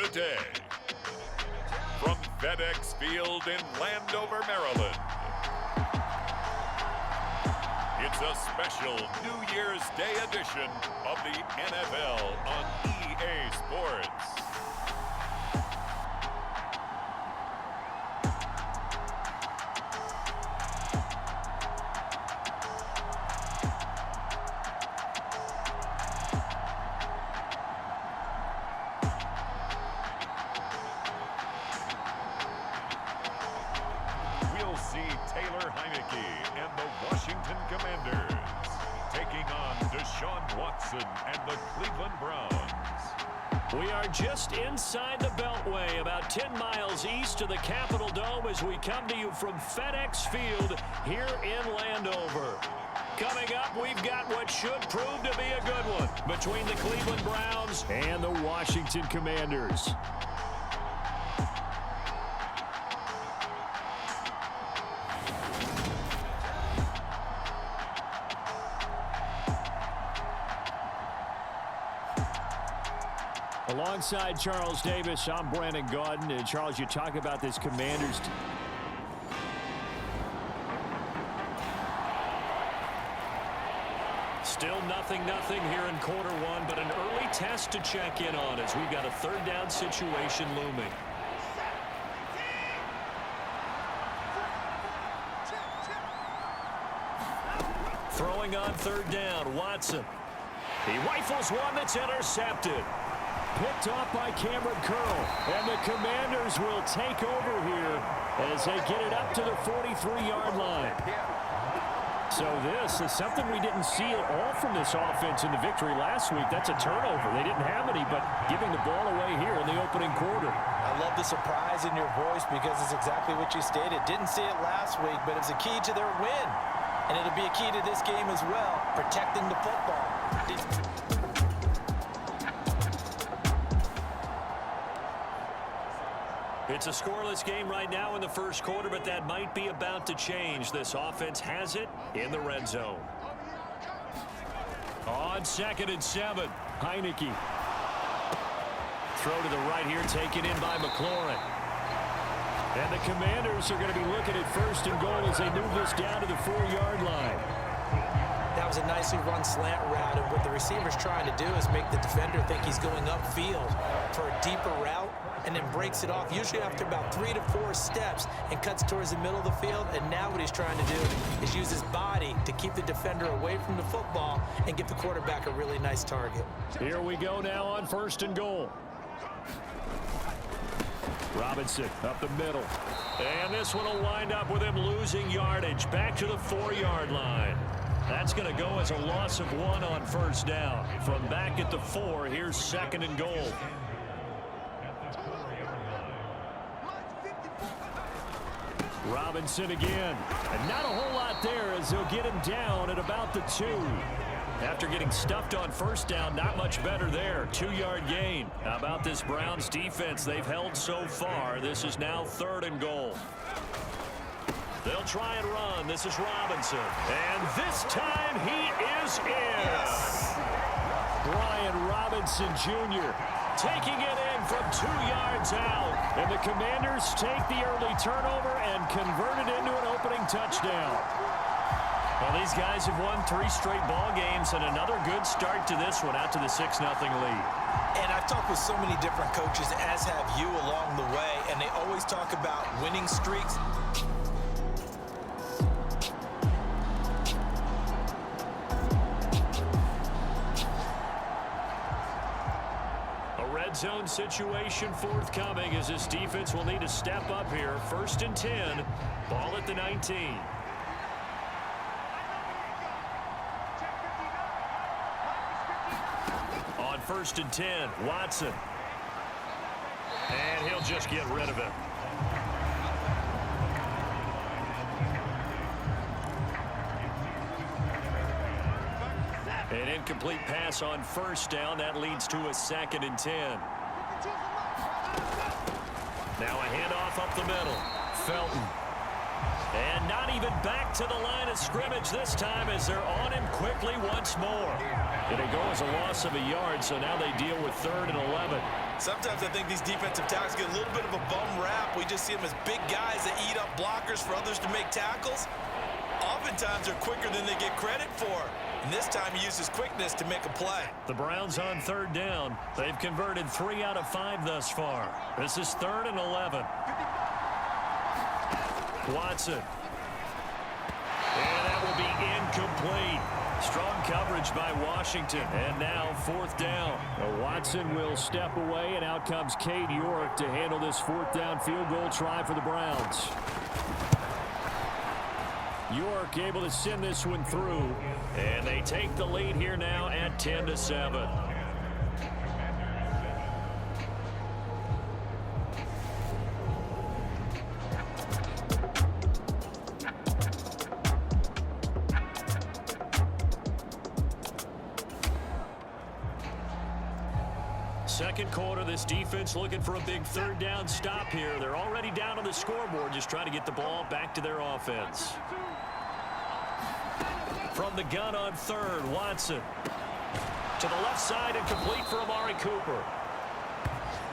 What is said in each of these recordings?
today. From FedEx Field in Landover, Maryland, it's a special New Year's Day edition of the NFL on EA Sports. And the Washington Commanders taking on Deshaun Watson and the Cleveland Browns. We are just inside the Beltway, about 10 miles east of the Capitol Dome as we come to you from FedEx Field here in Landover. Coming up, we've got what should prove to be a good one between the Cleveland Browns and the Washington Commanders. Alongside Charles Davis, I'm Brandon Gaudin. And Charles, you talk about this Commanders team. Still nothing here in quarter one, but an early test to check in on as we've got a third down situation looming. Throwing on third down, Watson. He rifles one that's intercepted. Picked off by Cameron Curl. And the Commanders will take over here as they get it up to the 43-yard line. So this is something we didn't see at all from this offense in the victory last week. That's a turnover. They didn't have any, but giving the ball away here in the opening quarter. I love the surprise in your voice because it's exactly what you stated. Didn't see it last week, but it's a key to their win. And it'll be a key to this game as well, protecting the football. It's a scoreless game right now in the first quarter, but that might be about to change. This offense has it in the red zone. On 2nd and 7, Heineke. Throw to the right here, taken in by McLaurin. And the Commanders are going to be looking at 1st and goal as they move this down to the 4-yard line. That was a nicely run slant route, and what the receiver's trying to do is make the defender think he's going upfield for a deeper route, and then breaks it off, usually after about 3 to 4 steps, and cuts towards the middle of the field. And now what he's trying to do is use his body to keep the defender away from the football and give the quarterback a really nice target. Here we go now on 1st and goal. Robinson up the middle. And this one will wind up with him losing yardage back to the 4-yard line. That's going to go as a loss of 1 on 1st down. From back at the 4, here's 2nd and goal. Robinson again. And not a whole lot there as they'll get him down at about the 2. After getting stuffed on 1st down, not much better there. 2-yard gain. How about this Browns defense they've held so far? This is now 3rd and goal. They'll try and run. This is Robinson. And this time he is in. Yes. Brian Robinson Jr. taking it in from 2 yards out. And the Commanders take the early turnover and convert it into an opening touchdown. Well, these guys have won 3 straight ball games and another good start to this one out to the 6-0 lead. And I've talked with so many different coaches, as have you along the way, and they always talk about winning streaks. Zone situation forthcoming as this defense will need to step up here. 1st and 10, ball at the 19. On 1st and 10, Watson. And he'll just get rid of it. An incomplete pass on 1st down. That leads to a 2nd and 10. Now a handoff up the middle. Felton. And not even back to the line of scrimmage this time as they're on him quickly once more. It'll go as a loss of a yard, so now they deal with 3rd and 11. Sometimes I think these defensive tackles get a little bit of a bum rap. We just see them as big guys that eat up blockers for others to make tackles. Oftentimes they're quicker than they get credit for. And this time he uses quickness to make a play. The Browns on 3rd down. They've converted 3 out of 5 thus far. This is 3rd and 11. Watson. And that will be incomplete. Strong coverage by Washington. And now 4th down. Well, Watson will step away, and out comes Cade York to handle this 4th down field goal try for the Browns. York able to send this one through. And they take the lead here now at 10-7. Second quarter, this defense looking for a big 3rd down stop here. They're already down on the scoreboard, just trying to get the ball back to their offense. From the gun on 3rd, Watson. To the left side and complete for Amari Cooper.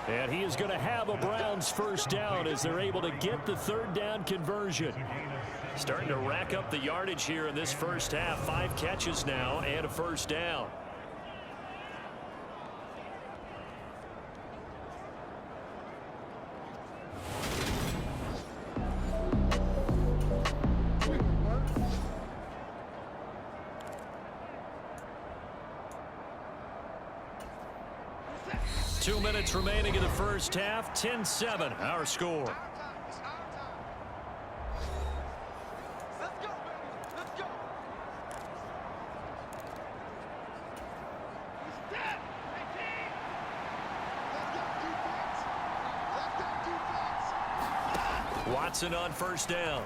And he is going to have a Browns 1st down as they're able to get the 3rd down conversion. Starting to rack up the yardage here in this first half. 5 catches now and a 1st down. Two minutes remaining in the first half. 10-7, our score. Watson on 1st down.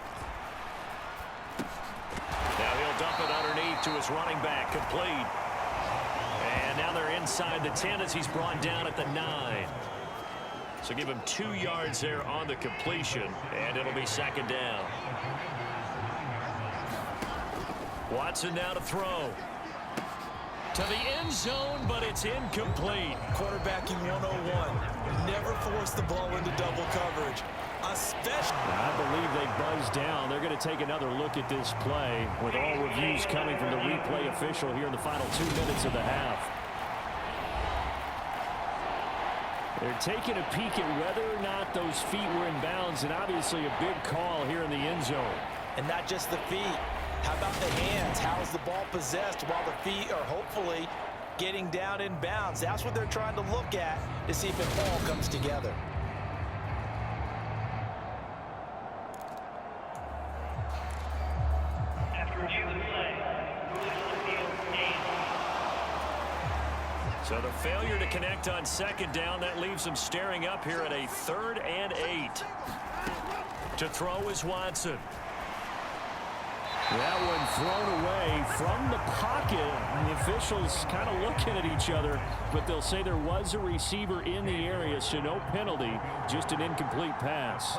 Now he'll dump it underneath to his running back. Complete. And now they're inside the 10 as he's brought down at the 9. So give him 2 yards there on the completion, and it'll be 2nd down. Watson now to throw. To the end zone, but it's incomplete. Quarterbacking 101. Never force the ball into double coverage. I believe they buzzed down. They're going to take another look at this play with all reviews coming from the replay official here in the final 2 minutes of the half. They're taking a peek at whether or not those feet were in bounds, and obviously a big call here in the end zone. And not just the feet. How about the hands? How is the ball possessed while the feet are hopefully getting down in bounds? That's what they're trying to look at to see if it all comes together. So the failure to connect on 2nd down, that leaves them staring up here at a 3rd and 8. To throw is Watson. That one thrown away from the pocket. And the officials kind of looking at each other, but they'll say there was a receiver in the area, so no penalty, just an incomplete pass.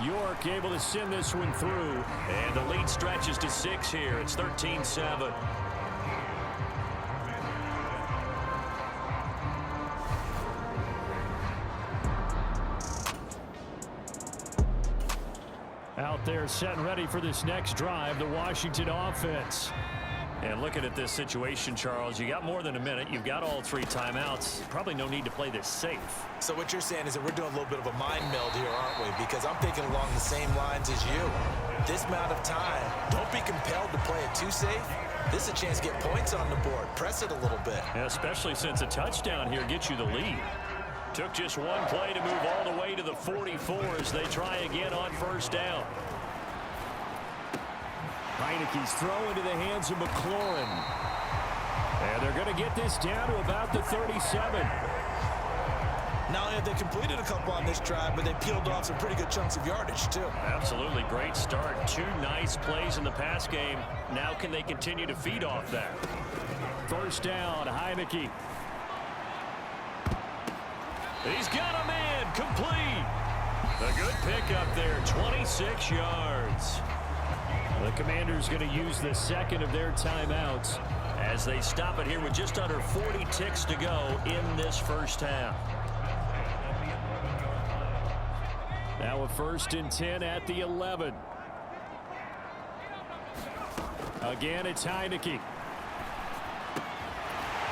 York able to send this one through, and the lead stretches to 6 here. It's 13-7. Out there set and ready for this next drive, the Washington offense. And looking at this situation, Charles, you got more than a minute. You've got all 3 timeouts. Probably no need to play this safe. So what you're saying is that we're doing a little bit of a mind meld here, aren't we? Because I'm thinking along the same lines as you. This amount of time, don't be compelled to play it too safe. This is a chance to get points on the board. Press it a little bit. Yeah, especially since a touchdown here gets you the lead. Took just one play to move all the way to the 44 as they try again on 1st down. Heineke's throw into the hands of McLaurin. And they're going to get this down to about the 37. Not only have they completed a couple on this drive, but they peeled off some pretty good chunks of yardage, too. Absolutely. Great start. 2 nice plays in the pass game. Now can they continue to feed off that? 1st down, Heineke. He's got a man complete. A good pickup there, 26 yards. The Commanders going to use the second of their timeouts as they stop it here with just under 40 ticks to go in this first half. Now a 1st and 10 at the 11. Again, it's Heineke.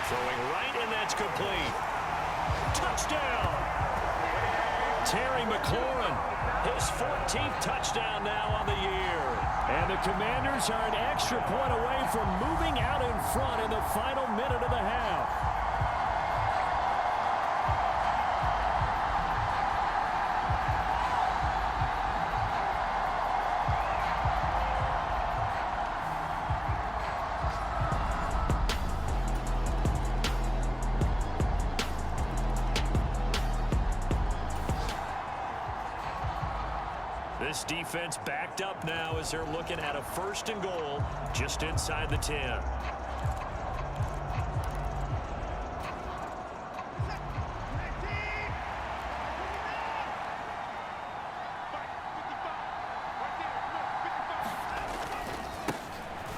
Throwing right, and that's complete. Touchdown! Terry McLaurin, his 14th touchdown now on the year. And the Commanders are an extra point away from moving out in front in the final minute of the half. This defense backed up now as they're looking at a 1st and goal just inside the 10.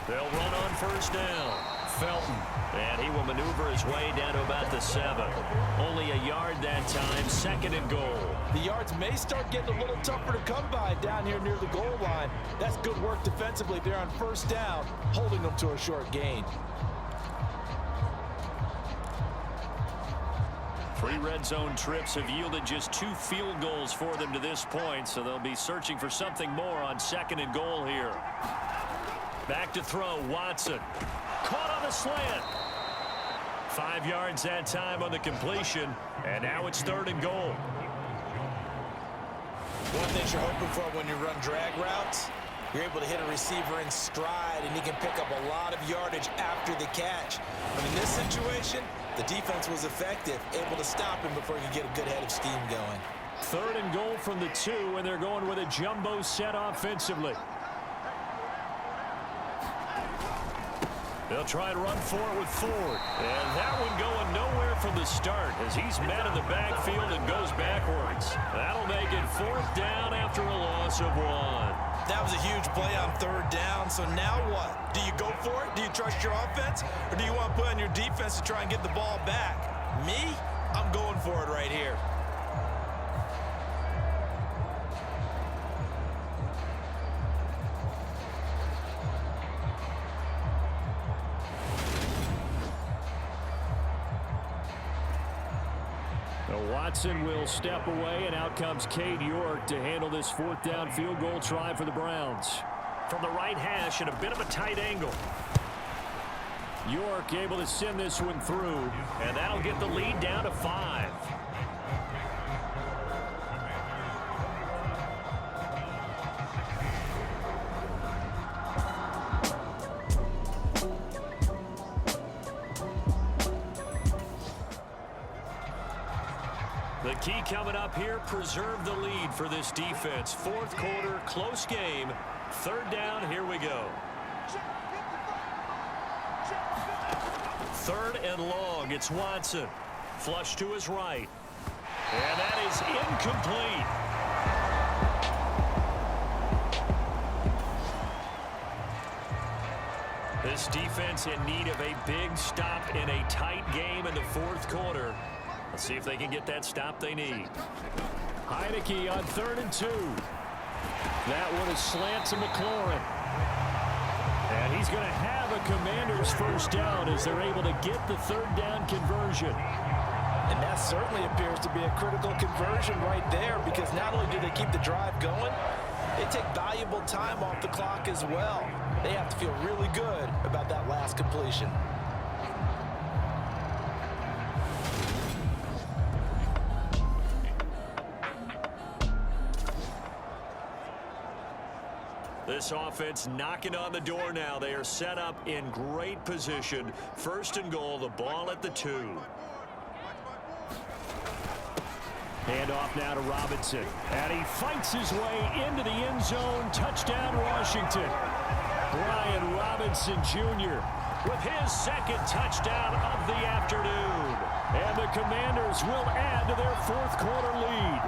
They'll run on 1st down. Felton, and he will maneuver his way down to about the 7. Only a yard that time, 2nd and goal. The yards may start getting a little tougher to come by down here near the goal line. That's good work defensively there on 1st down, holding them to a short gain. 3 red zone trips have yielded just 2 field goals for them to this point, so they'll be searching for something more on 2nd and goal here. Back to throw, Watson. Caught on the slant. 5 yards that time on the completion, and now it's 3rd and goal. One thing you're hoping for when you run drag routes, you're able to hit a receiver in stride, and he can pick up a lot of yardage after the catch. But in this situation, the defense was effective, able to stop him before he could get a good head of steam going. 3rd and goal from the 2, and they're going with a jumbo set offensively. They'll try and run for it with Ford. And that one going nowhere from the start as he's met in the backfield and goes backwards. That'll make it 4th down after a loss of 1. That was a huge play on 3rd down, so now what? Do you go for it? Do you trust your offense? Or do you want to put on your defense to try and get the ball back? Me? I'm going for it right here. Watson will step away, and out comes Cade York to handle this 4th down field goal try for the Browns. From the right hash at a bit of a tight angle. York able to send this one through, and that'll get the lead down to 5. The key coming up here, preserve the lead for this defense. 4th quarter, close game. 3rd down, here we go. 3rd and long, it's Watson. Flush to his right. And that is incomplete. This defense in need of a big stop in a tight game in the 4th quarter. Let's see if they can get that stop they need. Heineke on 3rd and 2. That one is slant to McLaurin. And he's going to have a Commanders 1st down as they're able to get the 3rd down conversion. And that certainly appears to be a critical conversion right there, because not only do they keep the drive going, they take valuable time off the clock as well. They have to feel really good about that last completion. This offense knocking on the door now. They are set up in great position. 1st and goal, the ball at the 2. Handoff now to Robinson. And he fights his way into the end zone. Touchdown, Washington. Brian Robinson Jr. with his second touchdown of the afternoon. And the Commanders will add to their fourth quarter lead.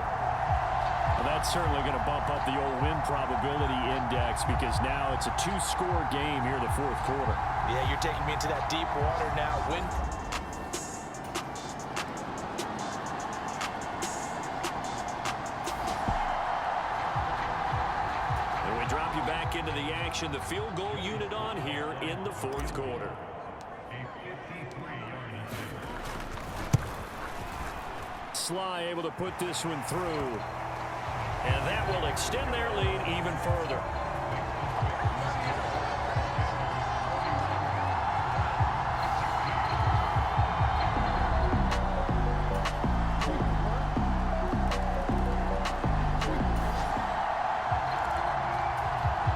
Well, that's certainly going to bump up the old win probability index because now it's a two-score game here in the fourth quarter. Yeah, you're taking me into that deep water now. And we drop you back into the action. The field goal unit on here in the fourth quarter. Sly able to put this one through. And that will extend their lead even further.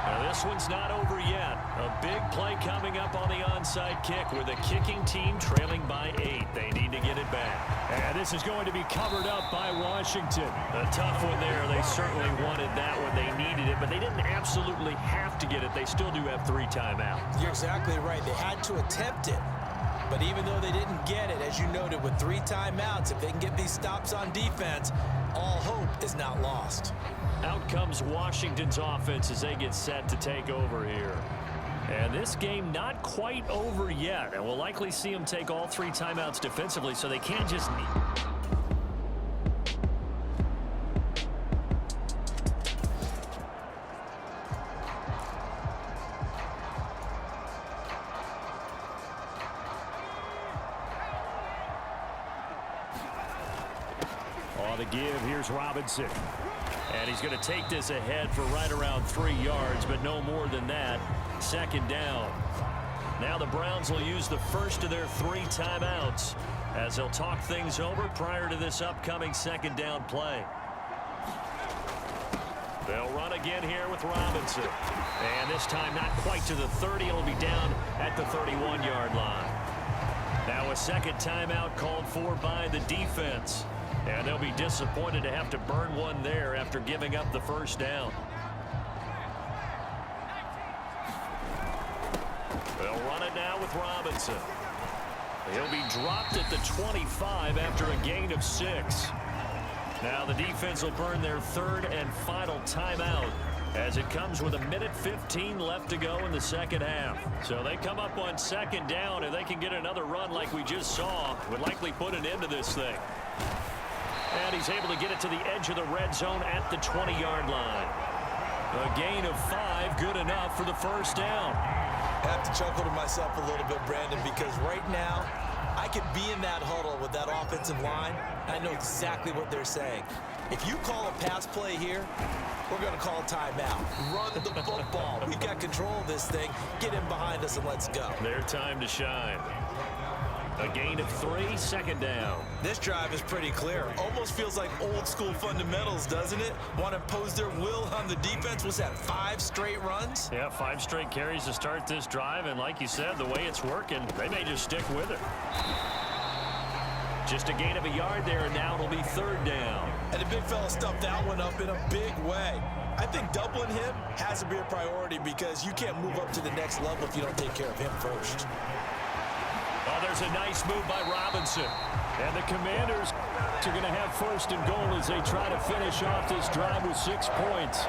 Now this one's not over yet. A big play coming up on the onside kick with a kicking team trailing by 8. They need to get it back. And this is going to be covered up by Washington. A tough one there. They certainly wanted that when they needed it, but they didn't absolutely have to get it. They still do have 3 timeouts. You're exactly right. They had to attempt it. But even though they didn't get it, as you noted, with 3 timeouts, if they can get these stops on defense, all hope is not lost. Out comes Washington's offense as they get set to take over here. And this game not quite over yet. And we'll likely see them take all 3 timeouts defensively, so they can't just... On the give, here's Robinson. And he's going to take this ahead for right around 3 yards, but no more than that. Second down. Now the Browns will use the first of their 3 timeouts as they'll talk things over prior to this upcoming second down play. They'll run again here with Robinson. And this time not quite to the 30. It'll be down at the 31-yard line. Now a second timeout called for by the defense. And they'll be disappointed to have to burn one there after giving up the first down. They'll run it now with Robinson. He'll be dropped at the 25 after a gain of 6. Now the defense will burn their 3rd and final timeout as it comes with 1:15 left to go in the second half. So they come up on second down, and they can get another run like we just saw. Would likely put an end to this thing. And he's able to get it to the edge of the red zone at the 20-yard line. A gain of 5, good enough for the first down. I have to chuckle to myself a little bit, Brandon, because right now I could be in that huddle with that offensive line. I know exactly what they're saying. If you call a pass play here, we're going to call a timeout. Run the football. We've got control of this thing. Get in behind us and let's go. Their time to shine. A gain of 3, second down. This drive is pretty clear. Almost feels like old school fundamentals, doesn't it? Want to impose their will on the defense. Was that 5 straight runs? Yeah, 5 straight carries to start this drive. And like you said, the way it's working, they may just stick with it. Just a gain of a yard there, and now it'll be 3rd down. And the big fella stuffed that one up in a big way. I think doubling him has to be a priority because you can't move up to the next level if you don't take care of him first. Oh, there's a nice move by Robinson. And the Commanders are going to have 1st and goal as they try to finish off this drive with 6 points.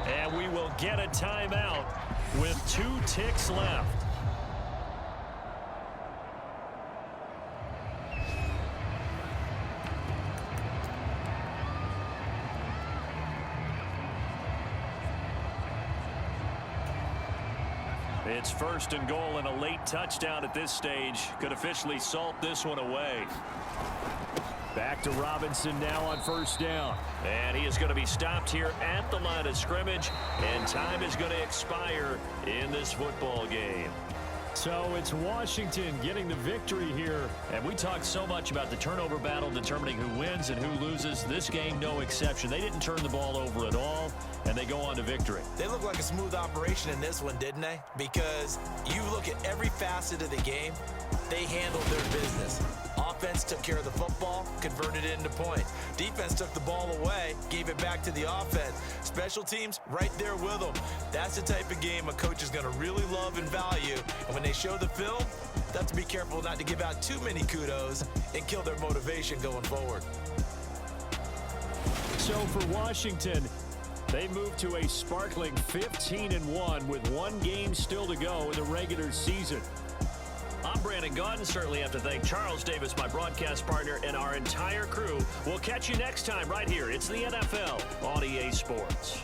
And we will get a timeout with 2 ticks left. It's 1st and goal, and a late touchdown at this stage could officially salt this one away. Back to Robinson now on 1st down. And he is going to be stopped here at the line of scrimmage, and time is going to expire in this football game. So it's Washington getting the victory here. And we talked so much about the turnover battle determining who wins and who loses. This game, no exception. They didn't turn the ball over at all, and they go on to victory. They look like a smooth operation in this one, didn't they? Because you look at every facet of the game, they handled their business. Offense took care of the football, converted it into points. Defense took the ball away, gave it back to the offense. Special teams, right there with them. That's the type of game a coach is going to really love and value. And when they show the film, they have to be careful not to give out too many kudos and kill their motivation going forward. So for Washington, they move to a sparkling 15-1 with one game still to go in the regular season. I'm Brandon Gaudin. Certainly have to thank Charles Davis, my broadcast partner, and our entire crew. We'll catch you next time right here. It's the NFL on EA Sports.